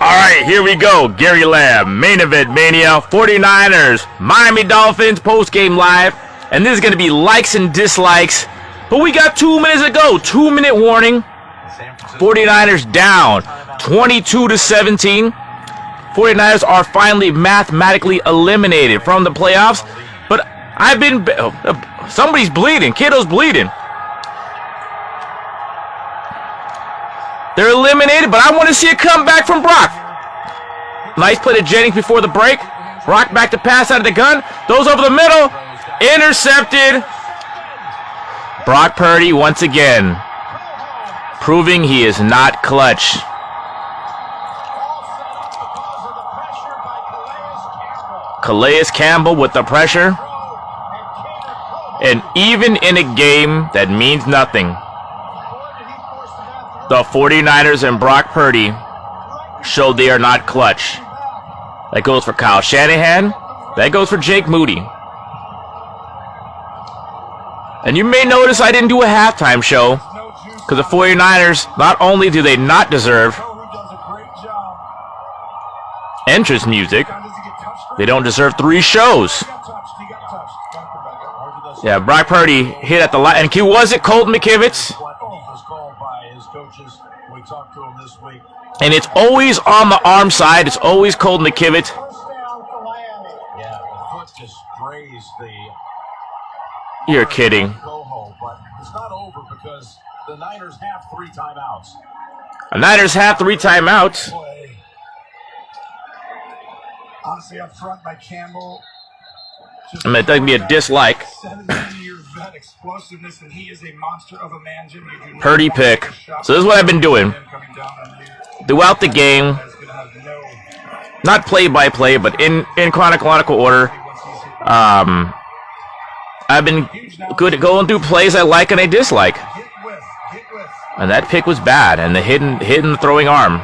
All right, here we go. Gary Lamm, main event Mania, 49ers, Miami Dolphins, post-game live. And this is going to be likes and dislikes. But we got 2 minutes to go. 2-minute warning. 49ers down 22-17. 49ers are finally mathematically eliminated from the playoffs. But I've been... somebody's bleeding. Kiddo's bleeding. They're eliminated, but I want to see a comeback from Brock. Nice play to Jennings before the break. Brock back to pass out of the gun. Those over the middle. Intercepted. Brock Purdy once again proving he is not clutch. Calais Campbell with the pressure. And even in a game that means nothing, the 49ers and Brock Purdy showed they are not clutch. That goes for Kyle Shanahan. That goes for Jake Moody. And you may notice I didn't do a halftime show because the 49ers, not only do they not deserve entrance music, they don't deserve 3 shows. Yeah, Brock Purdy hit at the line. And was it Colton McKivitz? And it's always on the arm side. It's always Colton McKivitz. Yeah, the foot just grazed the... You're kidding. But it's not over because the Niners have 3 timeouts. The Niners have 3 timeouts. Honestly, up front by Campbell. I mean, it doesn't be a dislike. 17-year vet explosiveness, and he is a monster of a man, Jim. Purdy pick. So this is what I've been doing throughout the game. Not play by play, but in chronological order. I've been good at going through plays I like and I dislike. And that pick was bad, and the hidden throwing arm.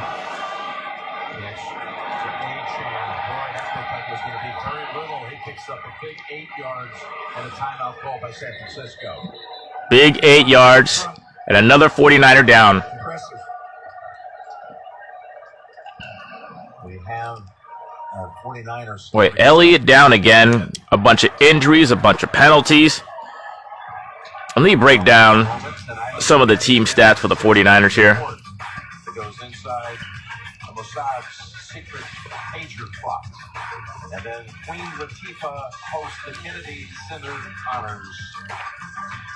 Big 8 yards, and another 49er down. We have 49ers. Wait, Elliott down again. A bunch of injuries, a bunch of penalties. Let me break down some of the team stats for the 49ers here. It goes inside Mossad's secret pager clock. And then Queen Latifah hosts the Kennedy Center honors.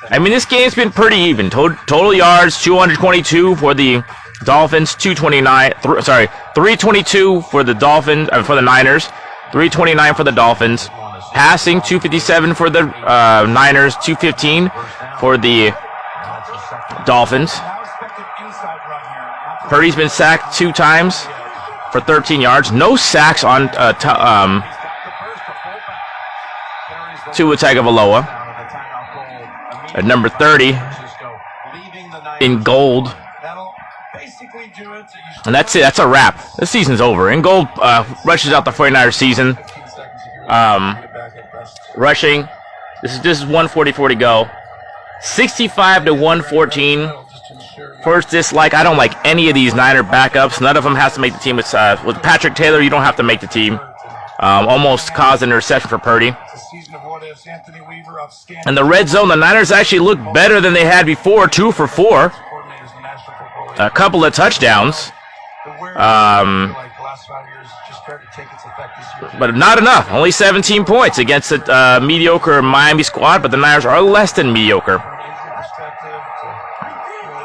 I mean, this game's been pretty even. Total yards, 222 for the Dolphins, 322 for the Dolphins, for the Niners, 329 for the Dolphins. Passing, 257 for the Niners, 215 for the Dolphins. Purdy's been sacked 2 times for 13 yards. No sacks on Tua Tagovailoa. At number 30 in gold. And that's it. That's a wrap. This season's over. In gold rushes out the 49ers season. Rushing. This is 144 to go. 65-114. First dislike. I don't like any of these Niner backups. None of them has to make the team. With Patrick Taylor, you don't have to make the team. Almost caused an interception for Purdy. And the red zone, the Niners actually look better than they had before. 2 for 4. A couple of touchdowns. But not enough. Only 17 points against a mediocre Miami squad, but the Niners are less than mediocre.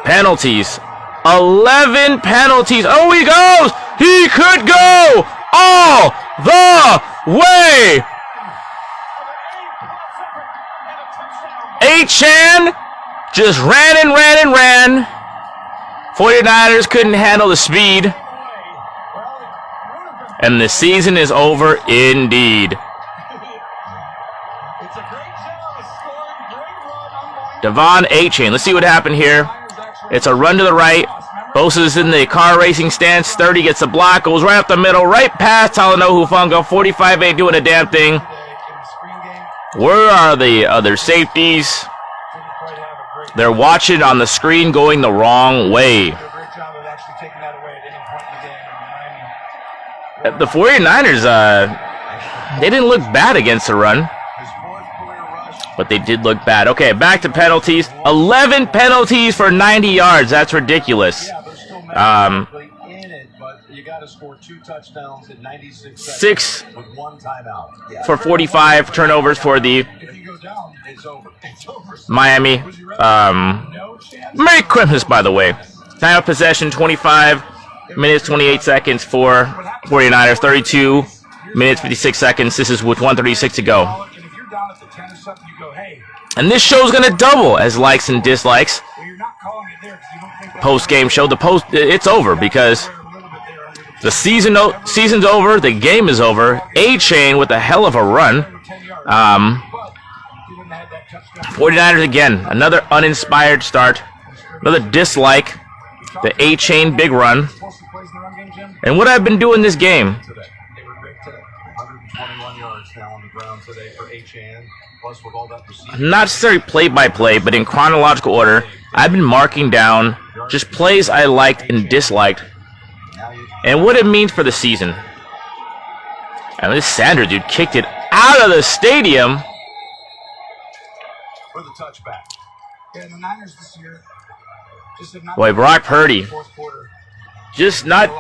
Penalties. 11 penalties. Oh, he goes! He could go all the way! Achane just ran and ran and ran. 49ers couldn't handle the speed. And the season is over indeed. Devon Achane. Let's see what happened here. It's a run to the right. Bosa is in the car racing stance. 30 gets a block. Goes right up the middle. Right past Talanoa Hufanga. 45 ain't doing a damn thing. Where are the other safeties? They're watching on the screen going the wrong way. The 49ers, they didn't look bad against the run, but they did look bad. Okay, back to penalties. 11 penalties for 90 yards. That's ridiculous. You got to score 2 touchdowns in 96 6 seconds with 1 timeout. for 45 turnovers for the Miami. Merry Christmas, by the way. Time of possession, 25 minutes, 28 seconds for 49ers. 32 minutes, 56 seconds. This is with 136 to go. And this show's going to double as likes and dislikes. Post-game show. It's over because the season's over. The game is over. A-Chain with a hell of a run. 49ers again. Another uninspired start. Another dislike. The A-Chain big run. And what I've been doing this game. 121 yards now on the ground today for A-Chain. Plus with all that not necessarily play-by-play, but in chronological order, I've been marking down just plays I liked and disliked, and what it means for the season. And this Sanders dude kicked it out of the stadium. For the touchback. Yeah, the Niners this year just have not. Boy, Brock Purdy. Just not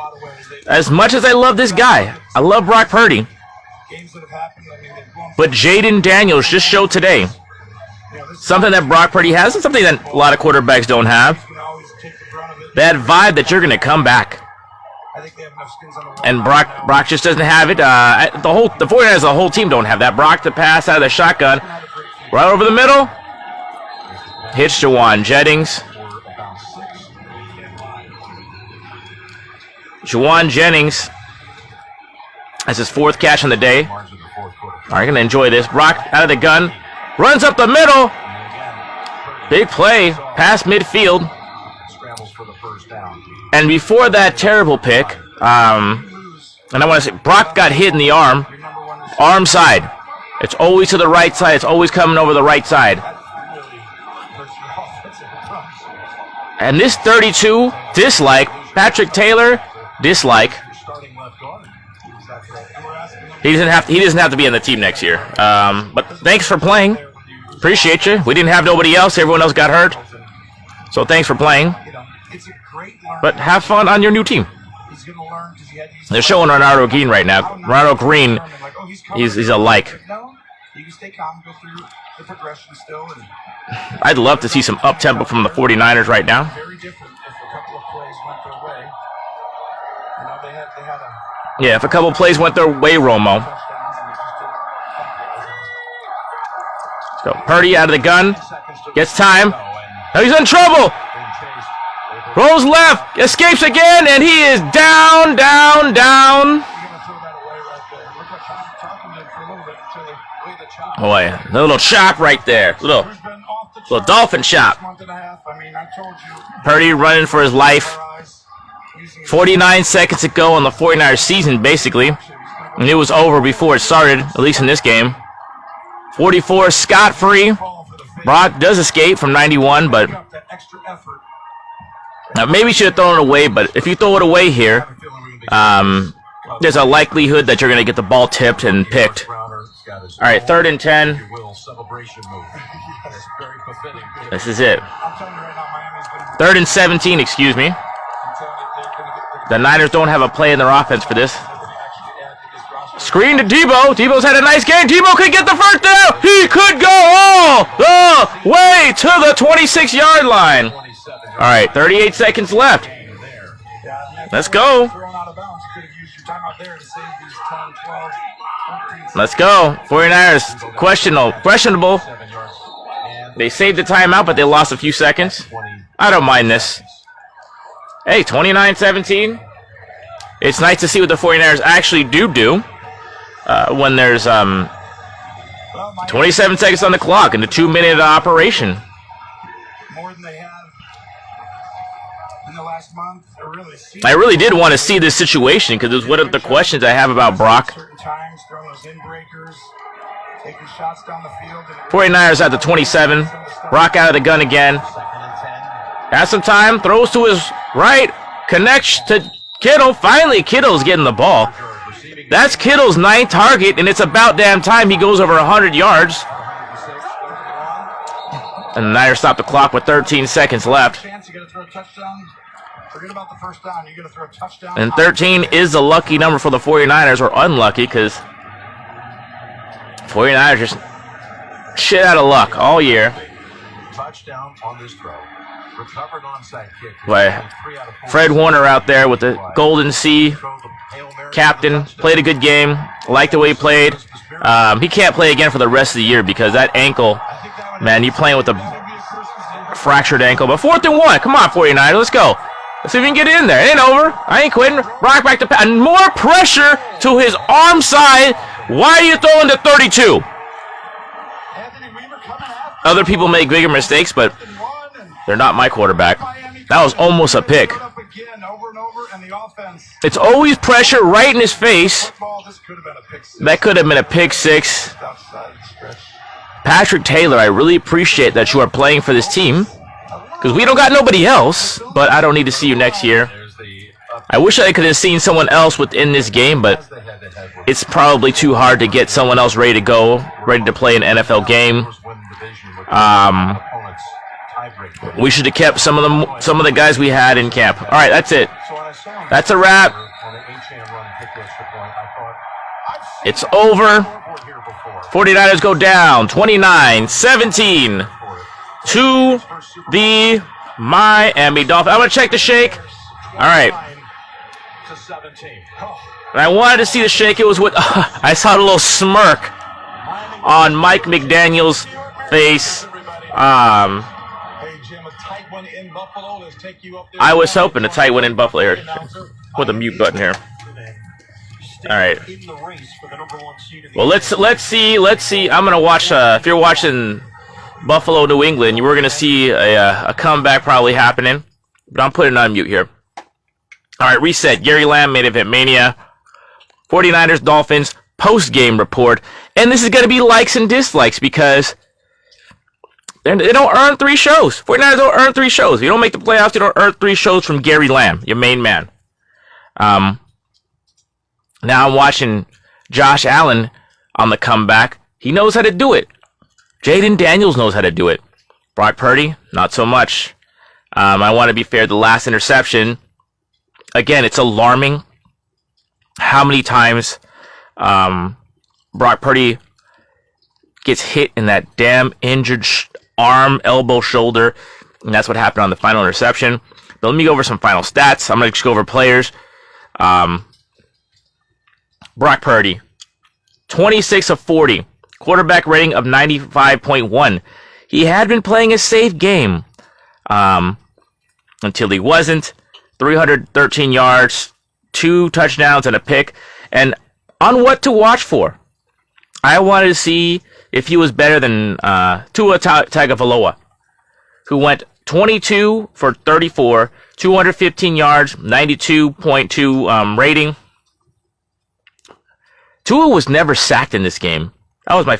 as much as I love this guy. I love Brock Purdy. Games that have happened, I mean, they've blown. But Jaden Daniels just showed today something that Brock Purdy has and something that a lot of quarterbacks don't have. That vibe that you're going to come back. I think they have enough skins on the wall. And Brock just doesn't have it. The 49ers, the whole team don't have that. Brock to pass out of the shotgun. Right over the middle. Hits Jawan Jennings. Jawan Jennings. That's his 4th catch on the day. All right, going to enjoy this. Brock out of the gun. Runs up the middle. Big play. Past midfield. And before that terrible pick, and I want to say, Brock got hit in the arm. Arm side. It's always to the right side. It's always coming over the right side. And this 32, dislike. Patrick Taylor, dislike. He doesn't have to be on the team next year. But thanks for playing. Appreciate you. We didn't have nobody else. Everyone else got hurt. So thanks for playing. But have fun on your new team. They're showing Ronaldo Green right now. Ronaldo Green, he's a like. I'd love to see some up-tempo from the 49ers right now. Yeah, if a couple plays went their way, Romo. So Purdy out of the gun. Gets time. Now he's in trouble. Rolls left. Escapes again, and he is down. Boy, a little chop right there. Little dolphin chop. Purdy running for his life. 49 seconds to go on the 49ers season, basically. And it was over before it started, at least in this game. 44, scot-free. Brock does escape from 91, but maybe you should have thrown it away, but if you throw it away here, there's a likelihood that you're going to get the ball tipped and picked. All right, 3rd and 10. This is it. 3rd and 17, excuse me. The Niners don't have a play in their offense for this. Screen to Debo. Debo's had a nice game. Debo could get the first down. He could go all the way to the 26-yard line. All right, 38 seconds left. Let's go. Let's go. 49ers, questionable. They saved the timeout, but they lost a few seconds. I don't mind this. Hey, 29-17. It's nice to see what the 49ers actually do when there's 27 seconds on the clock in the 2-minute operation. More than they have in the last month. I really did want to see this situation because it was one of the questions I have about Brock. 49ers at the 27. Brock out of the gun again. Has some time. Throws to his right. Connects to Kittle. Finally, Kittle's getting the ball. That's Kittle's 9th target, and it's about damn time he goes over 100 yards. And the Niners stop the clock with 13 seconds left. And 13 is a lucky number for the 49ers, or unlucky, because 49ers just shit out of luck all year. Touchdown on this throw. Recovered onside kick. By Fred Warner out there with the Golden Sea captain. Played a good game. Liked the way he played. He can't play again for the rest of the year because that ankle, man, you're playing with a fractured ankle. But 4th and 1. Come on, 49ers. Let's go. Let's see if we can get it in there. It ain't over. I ain't quitting. Brock back to pass. And more pressure to his arm side. Why are you throwing to 32? Other people make bigger mistakes, but they're not my quarterback. That was almost a pick. It's always pressure right in his face. That could have been a pick 6. Patrick Taylor, I really appreciate that you are playing for this team, because we don't got nobody else, but I don't need to see you next year. I wish I could have seen someone else within this game, but it's probably too hard to get someone else ready to go, ready to play an NFL game. We should have kept some of the guys we had in camp. All right, that's it. That's a wrap. It's over. 49ers go down 29-17 to the Miami Dolphins. I'm going to check the shake. All right. And I wanted to see the shake. It was with I saw a little smirk on Mike McDaniel's face. I was hoping a tight one in Buffalo here. Put the mute button here. All right. Well, let's see. I'm gonna watch. If you're watching Buffalo, New England, you were gonna see a comeback probably happening. But I'm putting it on mute here. All right, reset. Gary Lamm, main event Mania. 49ers, Dolphins, post-game report. And this is going to be likes and dislikes because they don't earn 3 shows. 49ers don't earn 3 shows. If you don't make the playoffs, you don't earn 3 shows from Gary Lamm, your main man. Now I'm watching Josh Allen on the comeback. He knows how to do it. Jaden Daniels knows how to do it. Brock Purdy, not so much. I want to be fair. The last interception, again, it's alarming how many times Brock Purdy gets hit in that damn injured arm, elbow, shoulder, and that's what happened on the final interception. But let me go over some final stats. I'm going to just go over players. Brock Purdy, 26 of 40, quarterback rating of 95.1. He had been playing a safe game until he wasn't. 313 yards, 2 touchdowns and a pick. And on what to watch for, I wanted to see if he was better than Tua Tagovailoa, who went 22 for 34, 215 yards, 92.2 rating. Tua was never sacked in this game. That's my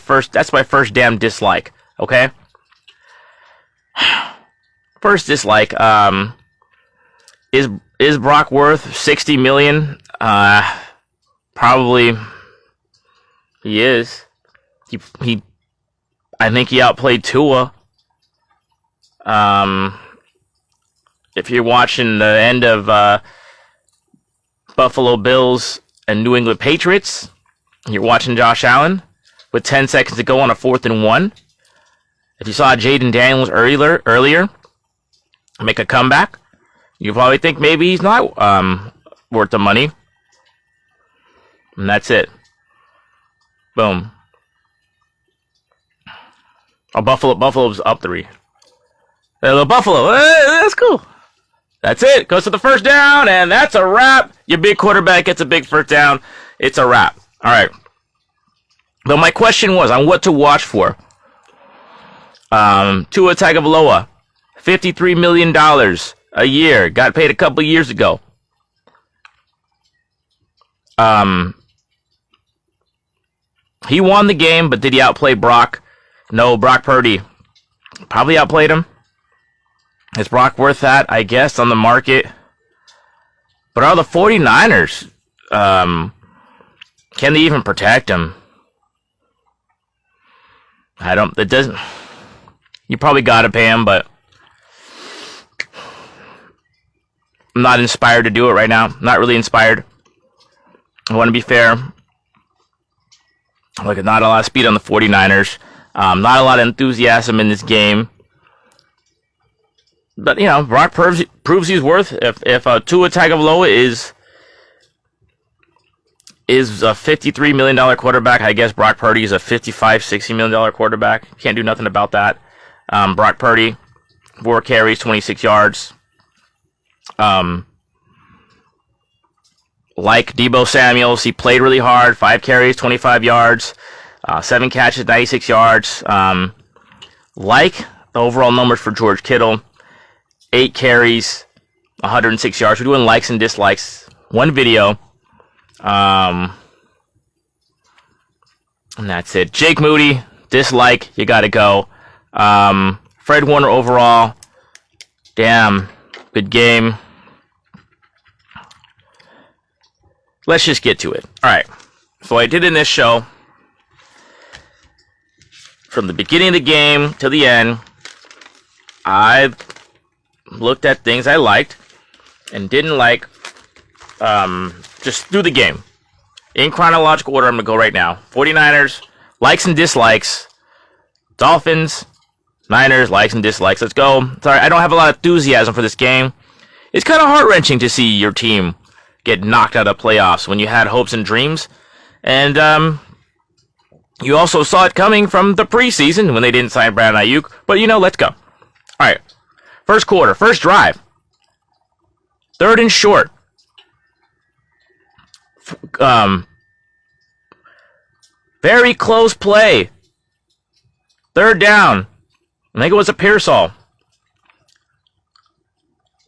first damn dislike, okay? First dislike, is Brock worth $60 million? Probably he is. I think he outplayed Tua. If you're watching the end of Buffalo Bills and New England Patriots, you're watching Josh Allen with 10 seconds to go on a 4th and 1. If you saw Jaden Daniels earlier make a comeback, you probably think maybe he's not worth the money. And that's it. Boom. Oh, Buffalo's up 3. Buffalo, that's cool. That's it. Goes to the first down, and that's a wrap. Your big quarterback gets a big first down. It's a wrap. All right. But my question was on what to watch for. Tua Tagovailoa, $53 million a year. Got paid a couple years ago. He won the game, but did he outplay Brock? No, Brock Purdy probably outplayed him. Is Brock worth that? I guess on the market. But are the 49ers Can they even protect him? It doesn't. You probably gotta pay him, but I'm not inspired to do it right now. Not really inspired. I want to be fair. Look, not a lot of speed on the 49ers. Not a lot of enthusiasm in this game. But, you know, Brock proves he's worth. If Tua Tagovailoa is a $53 million quarterback, I guess Brock Purdy is a $60 million quarterback. Can't do nothing about that. Brock Purdy, 4 carries, 26 yards. Like Deebo Samuels, he played really hard. 5 carries, 25 yards. 7 catches, 96 yards. Like the overall numbers for George Kittle, 8 carries, 106 yards. We're doing likes and dislikes. One video. And that's it. Jake Moody, dislike. You gotta go. Fred Warner overall. Damn. Good game. Let's just get to it. Alright. So I did in this show, from the beginning of the game to the end, I looked at things I liked and didn't like, just through the game. In chronological order, I'm going to go right now. 49ers, likes and dislikes. Dolphins, Niners, likes and dislikes. Let's go. Sorry, I don't have a lot of enthusiasm for this game. It's kind of heart-wrenching to see your team get knocked out of playoffs when you had hopes and dreams. And you also saw it coming from the preseason when they didn't sign Brandon Ayuk. But, you know, let's go. All right. First quarter, first drive. 3rd and short. Very close play. 3rd down. I think it was a Pearsall.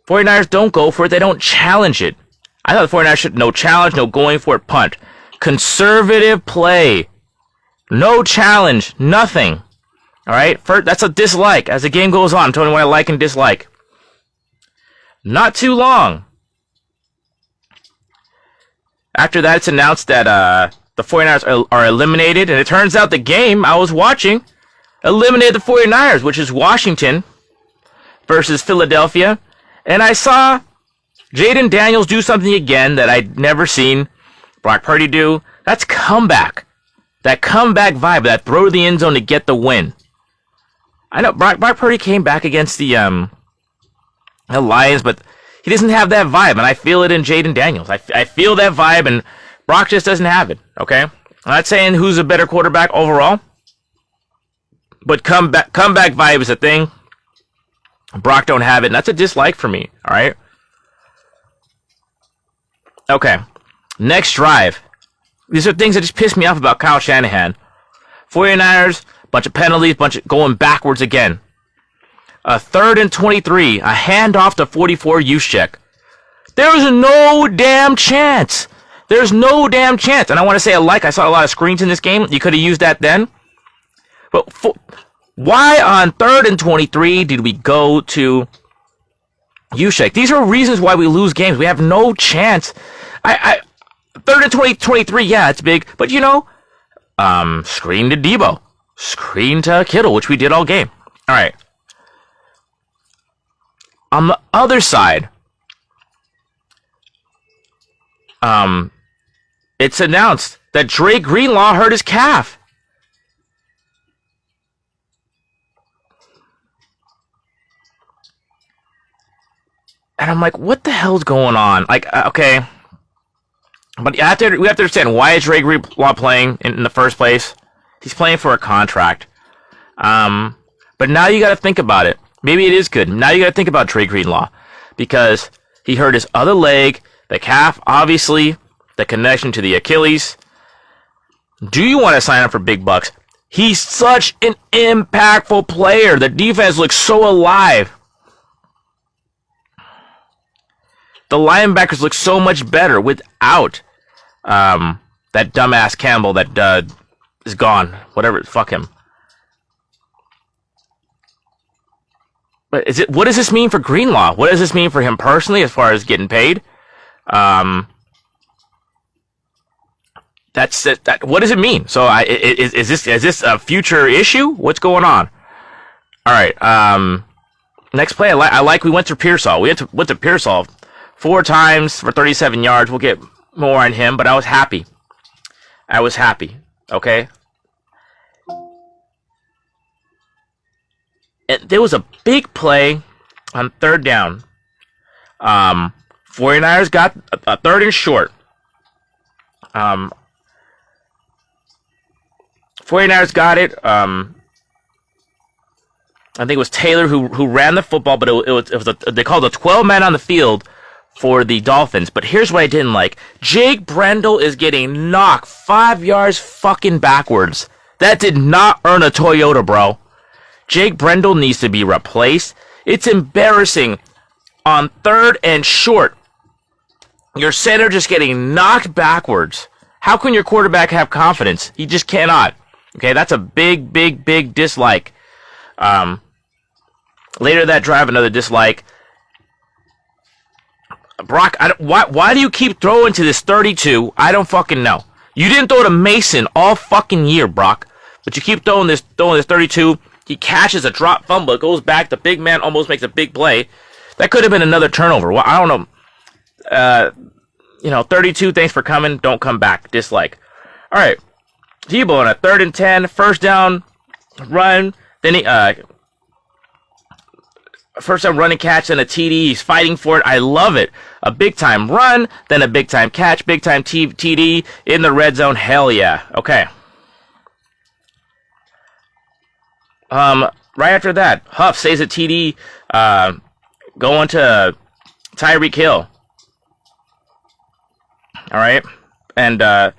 49ers don't go for it. They don't challenge it. I thought the 49ers should no challenge, no going for it, punt. Conservative play. No challenge, nothing. All right, that's a dislike. As the game goes on, I'm telling you what I like and dislike. Not too long. After that, it's announced that the 49ers are eliminated, and it turns out the game I was watching eliminated the 49ers, which is Washington versus Philadelphia. And I saw Jaden Daniels do something again that I'd never seen Brock Purdy do. That's comeback. That comeback vibe, that throw to the end zone to get the win. I know Brock Purdy came back against the Lions, but he doesn't have that vibe, and I feel it in Jaden Daniels. I feel that vibe, and Brock just doesn't have it, okay? I'm not saying who's a better quarterback overall, but comeback vibe is a thing. Brock don't have it, and that's a dislike for me, all right? Okay, next drive. These are things that just piss me off about Kyle Shanahan. 49ers, bunch of penalties, bunch of going backwards again. 3rd and 23, a handoff to 44 Juszczyk. There was no damn chance. There's no damn chance. And I want to say I saw a lot of screens in this game. You could have used that then. But why on 3rd and 23 did we go to Juszczyk? These are reasons why we lose games. We have no chance. 3rd and 23, yeah, it's big. But, you know, screen to Deebo. Screen to Kittle, which we did all game. All right. On the other side, it's announced that Dre Greenlaw hurt his calf. And I'm like, what the hell's going on? Like, okay. But we have to understand, why is Dre Greenlaw playing in the first place? He's playing for a contract. But now you got to think about it. Maybe it is good. Now you got to think about Dre Greenlaw, because he hurt his other leg, the calf, obviously, the connection to the Achilles. Do you want to sign up for big bucks? He's such an impactful player. The defense looks so alive. The linebackers look so much better without that dumbass Campbell that is gone. Whatever, fuck him. But what does this mean for Greenlaw? What does this mean for him personally as far as getting paid? That's it. What does it mean? So is this a future issue? What's going on? All right. Next play. I like. We went to Pearsall. We went to Pearsall 4 times for 37 yards. We'll get more on him, but I was happy. Okay. And there was a big play on 3rd down. 49ers got a 3rd and short. 49ers got it. I think it was Taylor who ran the football, but they called a 12 man on the field for the Dolphins. But here's what I didn't like. Jake Brendel is getting knocked 5 yards fucking backwards. That did not earn a Toyota, bro. Jake Brendel needs to be replaced. It's embarrassing. On 3rd and short, your center just getting knocked backwards. How can your quarterback have confidence? He just cannot. Okay, that's a big dislike. Later that drive, another dislike. Brock, why do you keep throwing to this 32? I don't fucking know. You didn't throw to Mason all fucking year, Brock. But you keep throwing this 32. He catches a drop fumble. It goes back. The big man almost makes a big play. That could have been another turnover. Well, I don't know. 32, thanks for coming. Don't come back. Dislike. All right. Tebow on a 3rd and 10. First down run. Then he, first down run and catch, then a TD. He's fighting for it. I love it. A big time run, then a big time catch, big time TD in the red zone. Hell yeah. Okay. Right after that, Huff saves a TD, going to Tyreek Hill. All right. And, I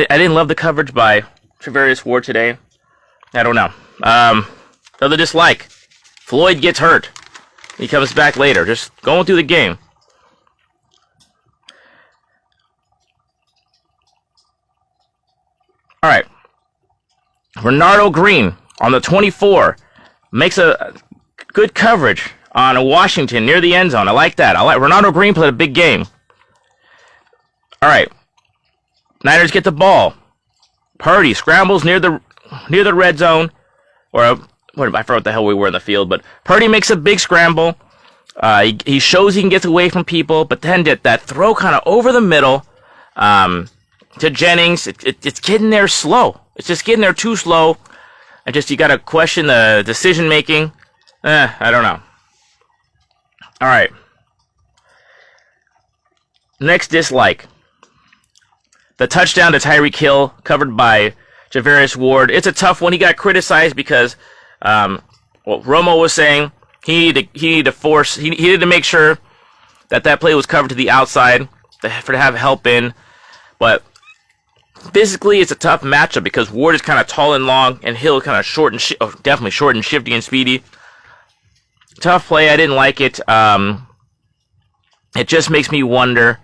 didn't love the coverage by Travarius Ward today. I don't know. Another dislike. Floyd gets hurt. He comes back later. Just going through the game. All right. Renardo Green on the 24 makes a good coverage on Washington near the end zone. I like that. Renardo Green played a big game. All right. Niners get the ball. Purdy scrambles near the red zone. I forgot what the hell we were in the field, but Purdy makes a big scramble. He shows he can get away from people, but then did that throw kind of over the middle to Jennings. It's getting there slow. It's just getting there too slow. And just you got to question the decision making. I don't know. All right. Next dislike. The touchdown to Tyreek Hill, covered by Travarius Ward. It's a tough one. He got criticized because, Romo was saying he needed to make sure that play was covered to the outside to have help in. But physically, it's a tough matchup because Ward is kind of tall and long, and Hill kind of definitely short and shifty and speedy. Tough play. I didn't like it. It just makes me wonder.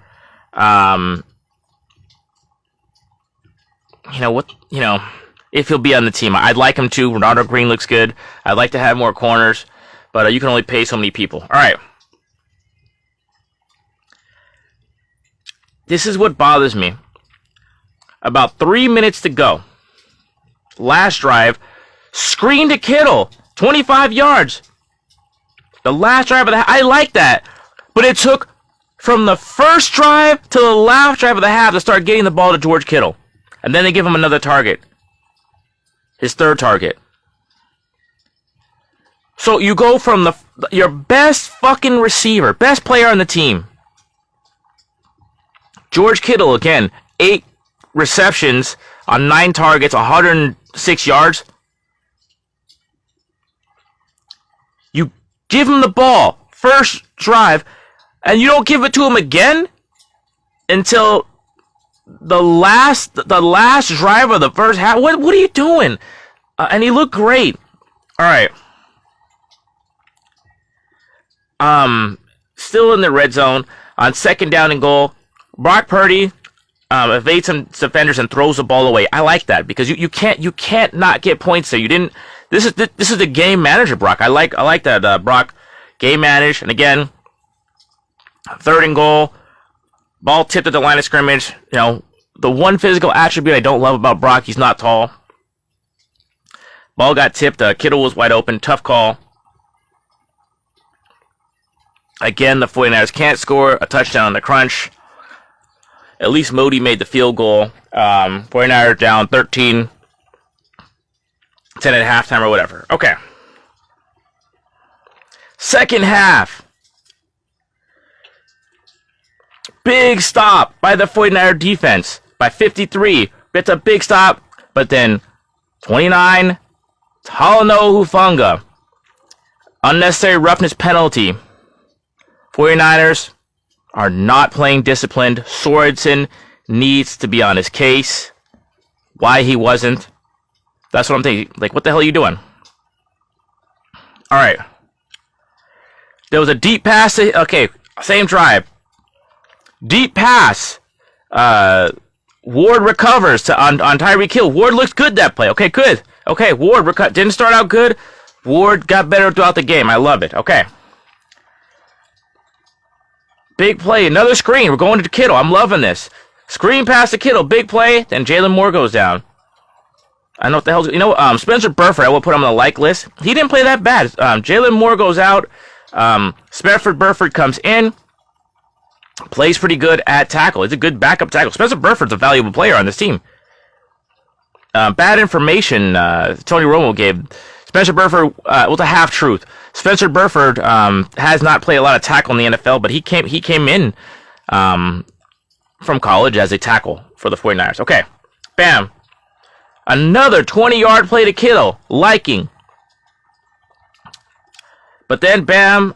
If he'll be on the team. I'd like him to. Renardo Green looks good. I'd like to have more corners, but you can only pay so many people. All right. This is what bothers me. About 3 minutes to go. Last drive. Screen to Kittle. 25 yards. The last drive of the half. I like that. But it took from the first drive to the last drive of the half to start getting the ball to George Kittle. And then they give him another target. His third target. So you go from your best fucking receiver, best player on the team. George Kittle, again, 8 receptions on 9 targets, 106 yards. You give him the ball, first drive, and you don't give it to him again until the last drive of the first half. What are you doing? And he looked great. All right. Still in the red zone on 2nd down and goal. Brock Purdy evades some defenders and throws the ball away. I like that because you can't not get points there. You didn't. This is the game manager, Brock. I like that Brock game managed. And again, 3rd and goal. Ball tipped at the line of scrimmage. You know, the one physical attribute I don't love about Brock, he's not tall. Ball got tipped. Kittle was wide open. Tough call. Again, the 49ers can't score a touchdown in the crunch. At least Moody made the field goal. 49ers down 13, 10 at halftime or whatever. Okay. Second half. Big stop by the 49er defense by 53. It's a big stop, but then 29, Talanoa Hufanga. Unnecessary roughness penalty. 49ers are not playing disciplined. Sorensen needs to be on his case. Why he wasn't. That's what I'm thinking. Like, what the hell are you doing? All right. There was a deep pass. Okay, same drive. Deep pass. Ward recovers on Tyreek Hill. Ward looks good that play. Okay, good. Okay, Ward didn't start out good. Ward got better throughout the game. I love it. Okay. Big play. Another screen. We're going to Kittle. I'm loving this. Screen pass to Kittle. Big play. Then Jalen Moore goes down. I know what the hell's... You know, Spencer Burford, I will put him on the like list. He didn't play that bad. Jalen Moore goes out. Spencer Burford comes in. Plays pretty good at tackle. He's a good backup tackle. Spencer Burford's a valuable player on this team. Bad information Tony Romo gave. Spencer Burford, well, it's a half-truth. Spencer Burford has not played a lot of tackle in the NFL, but he came in from college as a tackle for the 49ers. Okay, bam. Another 20-yard play to Kittle. Liking. But then, bam,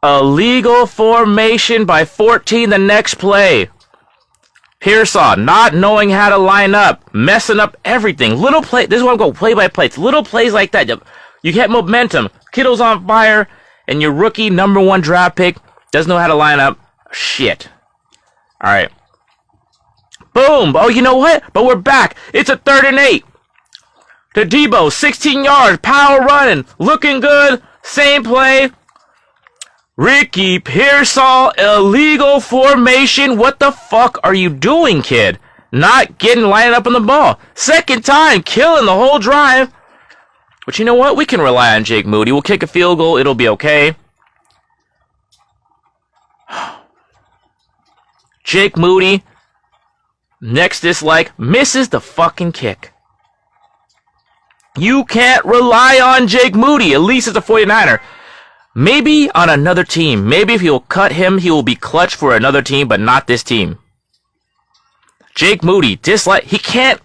illegal formation by 14 the next play. Pearsall not knowing how to line up, messing up everything. Little play. This is what I'm going play by play. It's little plays like that. You get momentum. Kittle's on fire, and your rookie number 1 draft pick doesn't know how to line up. Shit. All right. Boom. Oh, you know what? But we're back. It's a 3rd and 8. To Debo, 16 yards, power running, looking good. Same play. Ricky Pearsall, illegal formation. What the fuck are you doing, kid? Not getting lined up on the ball. Second time, killing the whole drive. But you know what? We can rely on Jake Moody. We'll kick a field goal. It'll be okay. Jake Moody, next dislike, misses the fucking kick. You can't rely on Jake Moody, at least as a 49er. Maybe on another team. Maybe if you'll cut him, he will be clutch for another team, but not this team. Jake Moody, dislike. He can't.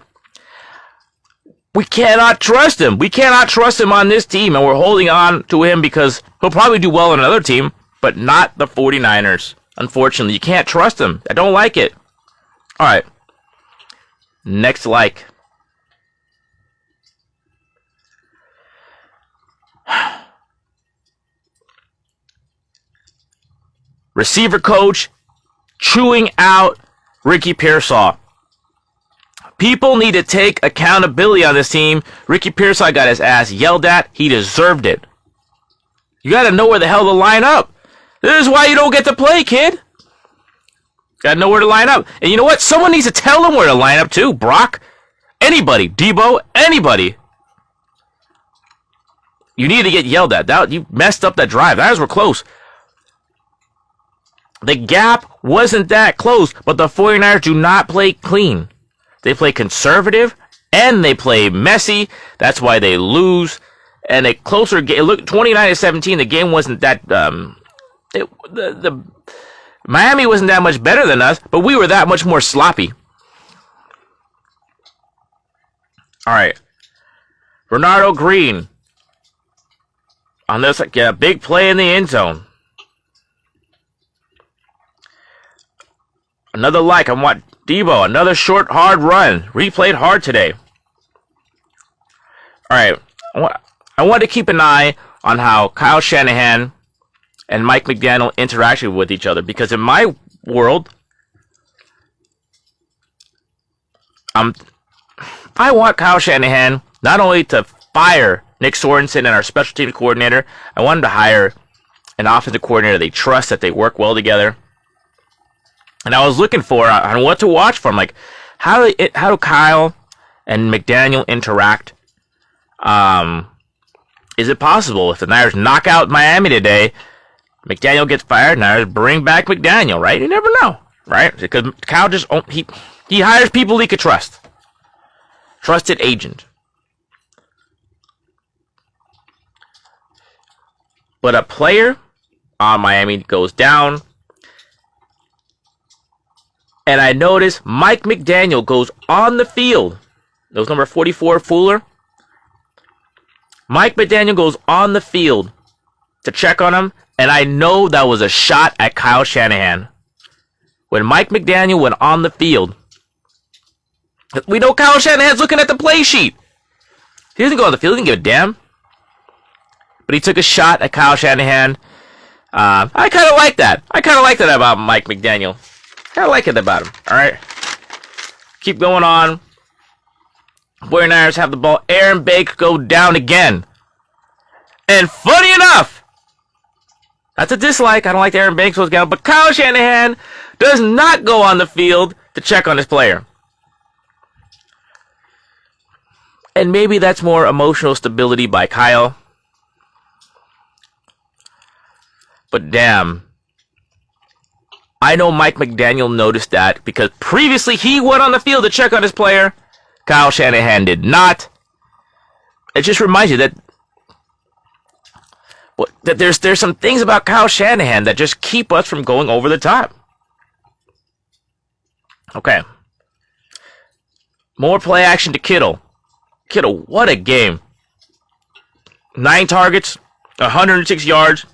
We cannot trust him. We cannot trust him on this team, and we're holding on to him because he'll probably do well on another team, but not the 49ers. Unfortunately, you can't trust him. I don't like it. All right. Next like. Receiver coach chewing out Ricky Pearsall. People need to take accountability on this team. Ricky Pearsall got his ass yelled at. He deserved it. You got to know where the hell to line up. This is why you don't get to play, kid. Got to know where to line up. And you know what? Someone needs to tell them where to line up too. Brock. Anybody. Debo. Anybody. You need to get yelled at. You messed up that drive. That were close. The gap wasn't that close, but the 49ers do not play clean. They play conservative, and they play messy. That's why they lose. And a closer game, look, 29-17, the game wasn't that, the Miami wasn't that much better than us, but we were that much more sloppy. All right. Bernardo Green. On this, yeah, big play in the end zone. Another like. I want Debo. Another short, hard run. Replayed hard today. All right. I want to keep an eye on how Kyle Shanahan and Mike McDaniel interacted with each other. Because in my world, I want Kyle Shanahan not only to fire Nick Sorensen and our special teams coordinator, I want him to hire an offensive coordinator they trust, that they work well together. And I was looking for on what to watch for. I'm like, how do Kyle and McDaniel interact? Is it possible if the Niners knock out Miami today, McDaniel gets fired, Niners bring back McDaniel, right? You never know, right? Because Kyle just he hires people he could trust. Trusted agent. But a player on Miami goes down. And I notice Mike McDaniel goes on the field. That was number 44, Fuller. Mike McDaniel goes on the field to check on him. And I know that was a shot at Kyle Shanahan. When Mike McDaniel went on the field, we know Kyle Shanahan's looking at the play sheet. He doesn't go on the field. He didn't give a damn. But he took a shot at Kyle Shanahan. I kind of like that. I kind of like that about Mike McDaniel. I like it about him. All right. Keep going on. 49ers have the ball. Aaron Baker go down again. And funny enough, that's a dislike. I don't like the Aaron Banks goes down. But Kyle Shanahan does not go on the field to check on his player. And maybe that's more emotional stability by Kyle. But damn. I know Mike McDaniel noticed that because previously he went on the field to check on his player. Kyle Shanahan did not. It just reminds you that there's some things about Kyle Shanahan that just keep us from going over the top. Okay. More play action to Kittle. Kittle, what a game. 9 targets, 106 yards.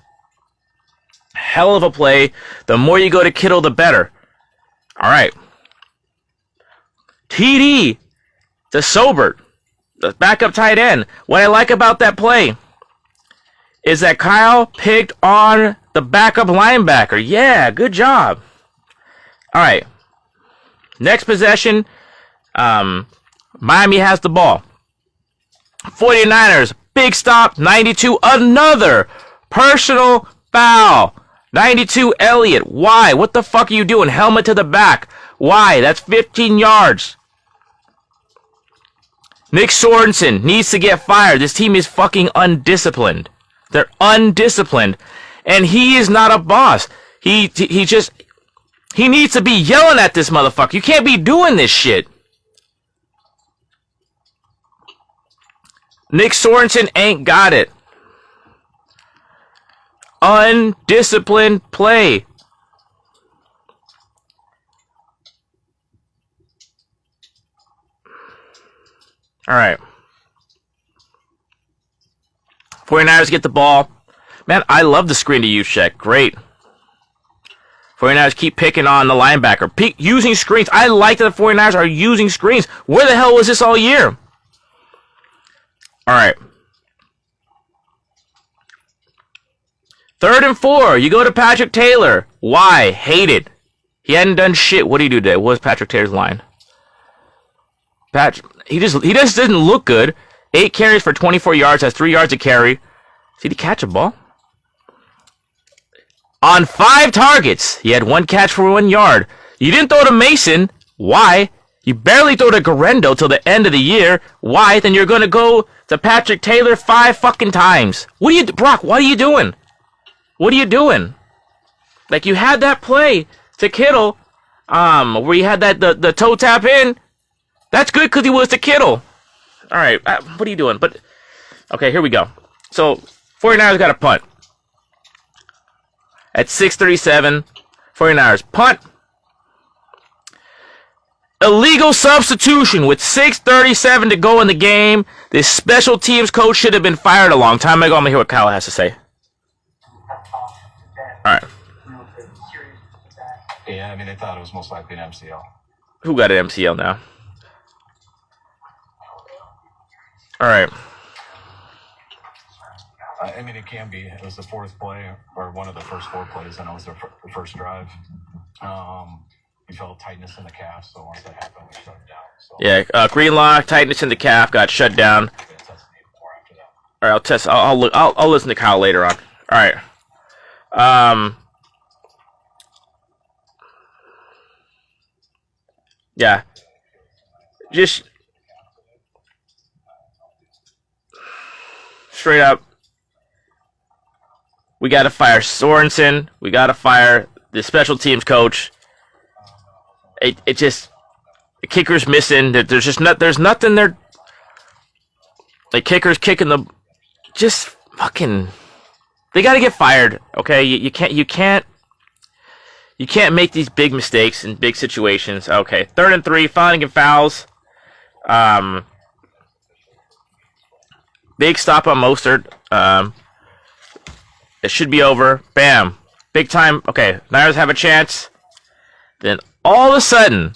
Hell of a play. The more you go to Kittle, the better. All right. TD to Sobert, the backup tight end. What I like about that play is that Kyle picked on the backup linebacker. Yeah, good job. All right. Next possession, Miami has the ball. 49ers, big stop, 92, another personal foul. 92, Elliott. Why? What the fuck are you doing? Helmet to the back. Why? That's 15 yards. Nick Sorensen needs to get fired. This team is fucking undisciplined. They're undisciplined. And he is not a boss. He needs to be yelling at this motherfucker. You can't be doing this shit. Nick Sorensen ain't got it. Undisciplined play. All right. 49ers get the ball. Man, I love the screen to use check. Great. 49ers keep picking on the linebacker. Using screens. I like that the 49ers are using screens. Where the hell was this all year? All right. 3rd and 4. You go to Patrick Taylor. Why? Hate it. He hadn't done shit. What did he do today? What was Patrick Taylor's line? He just didn't look good. 8 carries for 24 yards. Has 3 yards to carry. Did he catch a ball? On 5 targets, he had 1 catch for 1 yard. You didn't throw to Mason. Why? You barely throw to Garendo till the end of the year. Why? Then you're going to go to Patrick Taylor 5 fucking times. Brock, what are you doing? What are you doing? Like, you had that play to Kittle, where you had that the toe tap in. That's good because he was to Kittle. All right, what are you doing? But okay, here we go. So 49ers got a punt at 6:37. 49ers punt. Illegal substitution with 6:37 to go in the game. This special teams coach should have been fired a long time ago. I'm gonna hear what Kyle has to say. All right. Yeah, I mean, they thought it was most likely an MCL. Who got an MCL now? All right. I mean, it can be. It was the 4th play, or one of the first 4 plays, and it was their first drive. We felt tightness in the calf, so once that happened, we shut it down. So. Yeah, green lock, tightness in the calf, got shut down. All right, I'll test. I'll listen to Kyle later on. All right. Yeah. Just straight up, we got to fire Sorensen. We got to fire the special teams coach. It just, the kicker's missing. There's just there's nothing there. The kicker's kicking the, just fucking, they got to get fired. Okay, you can't make these big mistakes in big situations. Okay, 3rd and 3, finally get fouls. Big stop on Mostert. It should be over. Bam. Big time. Okay, Niners have a chance. Then all of a sudden,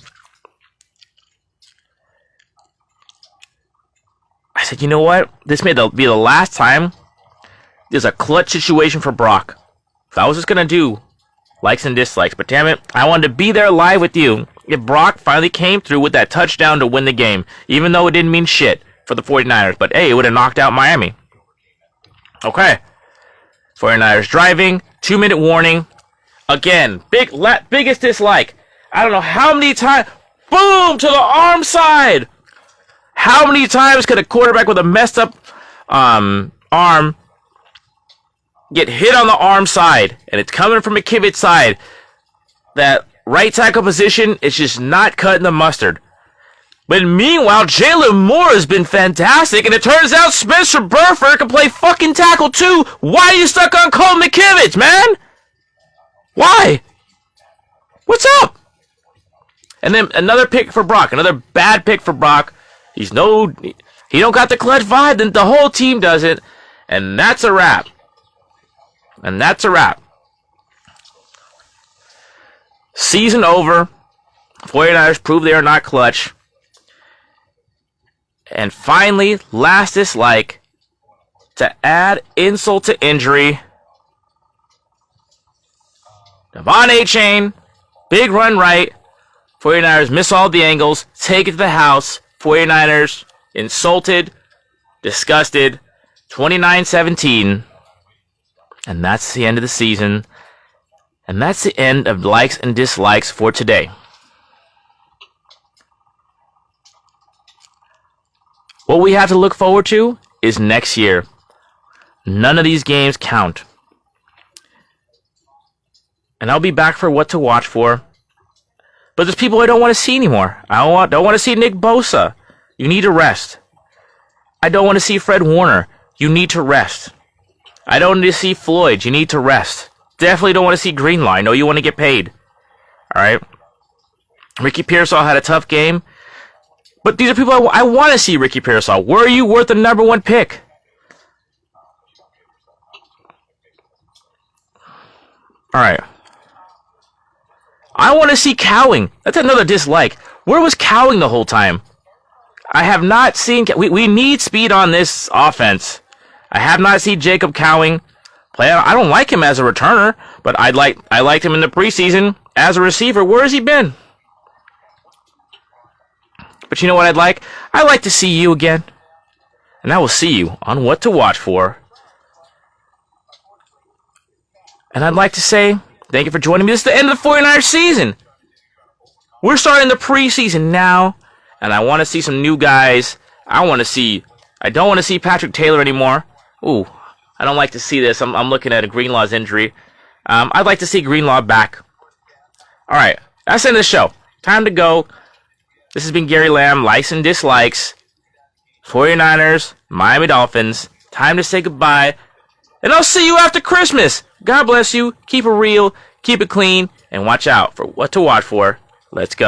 I said, you know what? This may be the last time there's a clutch situation for Brock. If I was just going to do likes and dislikes, but damn it, I wanted to be there live with you if Brock finally came through with that touchdown to win the game, even though it didn't mean shit for the 49ers. But hey, it would have knocked out Miami. Okay. 49ers driving, 2-minute warning. Again, biggest dislike. I don't know how many times. Boom! To the arm side! How many times could a quarterback with a messed up arm get hit on the arm side? And it's coming from McKivit's side. That right tackle position is just not cutting the mustard. But meanwhile, Jalen Moore has been fantastic, and it turns out Spencer Burford can play fucking tackle too. Why are you stuck on Cole McKivitz, man? Why? What's up? And then another pick for Brock, another bad pick for Brock. He don't got the clutch vibe, then the whole team doesn't, and that's a wrap. And that's a wrap. Season over. 49ers prove they are not clutch. And finally, last dislike, to add insult to injury, Devon A-Chain, big run right, 49ers miss all the angles, take it to the house, 49ers insulted, disgusted, 29-17, and that's the end of the season, and that's the end of likes and dislikes for today. What we have to look forward to is next year. None of these games count. And I'll be back for what to watch for. But there's people I don't want to see anymore. I don't want to see Nick Bosa. You need to rest. I don't want to see Fred Warner. You need to rest. I don't need to see Floyd. You need to rest. Definitely don't want to see Greenlaw. I know you want to get paid. Alright? Ricky Pearsall had a tough game. But these are people I want to see. Ricky Pearsall. Were you worth the number 1 pick? Alright. I want to see Cowing. That's another dislike. Where was Cowing the whole time? I have not seen... We need speed on this offense. I have not seen Jacob Cowing play. I don't like him as a returner, but I liked him in the preseason as a receiver. Where has he been? But you know what I'd like? I'd like to see you again. And I will see you on What to Watch For. And I'd like to say, thank you for joining me. This is the end of the 49ers season. We're starting the preseason now. And I want to see some new guys. I don't want to see Patrick Taylor anymore. Ooh, I don't like to see this. I'm looking at a Greenlaw's injury. I'd like to see Greenlaw back. Alright, that's the end of the show. Time to go. This has been Gary Lamm, likes and dislikes. 49ers, Miami Dolphins. Time to say goodbye. And I'll see you after Christmas. God bless you. Keep it real. Keep it clean. And watch out for What to Watch For. Let's go.